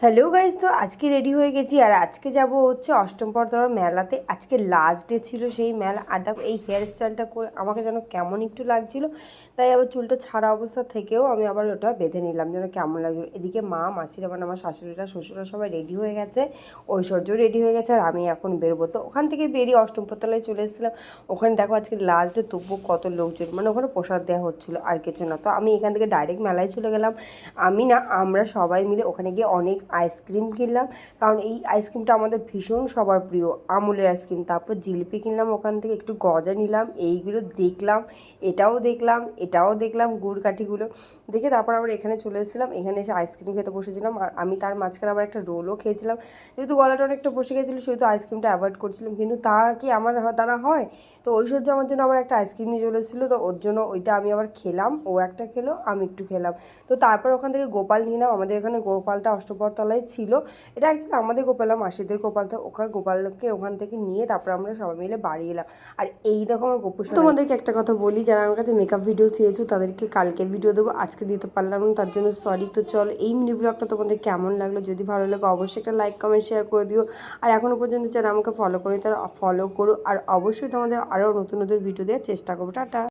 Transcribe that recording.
Hello guys, তো আজকে ready হয়ে গেছি আর আজকে যাব হচ্ছে অষ্টম পরতলা মেলাতে। আজকে লাস্ট ডে ছিল সেই মেলা। আর দেখো এই হেয়ার স্টাইলটা করে আমাকে যেন কেমন একটু লাগছিল, তাই আবার চুলটা ছাড়া অবস্থা থেকেও আমি আবার ওটা বেঁধে নিলাম যেন কেমন লাগছিল। এদিকে মা, মাসিরা, মানে আমার শাশুড়িরা, শ্বশুররা সবাই রেডি হয়ে গেছে, ঐশ্বর্য রেডি হয়ে গেছে, আর আমি এখন বেরোবো। তো ওখান থেকে বেরিয়ে অষ্টম পরতলায় চলে এসেছিলাম। ওখানে দেখো আজকে লাস্ট ডে, তবুও কত লোকজন, মানে ওখানে প্রসাদ দেওয়া হচ্ছিলো আর কিছু না। তো আমি এখান থেকে ডাইরেক্ট মেলায় চলে গেলাম। আমরা সবাই মিলে ওখানে গিয়ে অনেক আইসক্রিম কিনলাম, কারণ এই আইসক্রিমটা আমাদের ভীষণ সবার প্রিয়, আমুলের আইসক্রিম। তারপর জিলিপি কিনলাম ওখান থেকে, একটু গজা নিলাম, এইগুলো দেখলাম, এটাও দেখলাম গুড় কাঠিগুলো দেখে তারপর আবার এখানে চলে এসেছিলাম। এখানে এসে আইসক্রিম খেতে বসেছিলাম, আর আমি তার মাঝখানে আবার একটা রোলও খেয়েছিলাম। যেহেতু গলাটা অনেকটা বসে গেছিলো সেহেতু আইসক্রিমটা অ্যাভয়েড করছিলাম, কিন্তু তা কি আমার দ্বারা হয়? তো ঐশ্বর্য আমার জন্য আবার একটা আইসক্রিম নিয়ে চলে এসেছিলো, তো ওর জন্য ওইটা আমি আবার খেলাম, ও একটা খেলো, আমি একটু খেলাম। তো তারপর ওখান থেকে গোপাল নিলাম। আমাদের এখানে গোপালটা অষ্টপ্রহরতলায় ছিল। এটা অ্যাকচুয়ালি আমাদের গোপাল না, মাসিদের গোপাল। তো গোপালকে ওখান থেকে নিয়ে তারপর আমরা সবাই মিলে বাড়ি এলাম। আর এই দেখো আমার গোপুর। তোমাদেরকে একটা কথা বলি, যারা আমার কাছে মেকআপ ভিডিও চেয়েছো তাদেরকে কালকে ভিডিও দেবো, আজকে দিতে পারলাম না, তার জন্য সরি। তো চলো, এই মিনি ব্লগটা তোমাদের কেমন লাগলো, যদি ভালো লাগে অবশ্যই একটা লাইক, কমেন্ট, শেয়ার করে দিও। আর এখনও পর্যন্ত যারা আমাকে ফলো করে তারা ফলো করো, আর অবশ্যই তোমাদের আরও নতুন নতুন ভিডিও দেওয়ার চেষ্টা করবো। টাটা।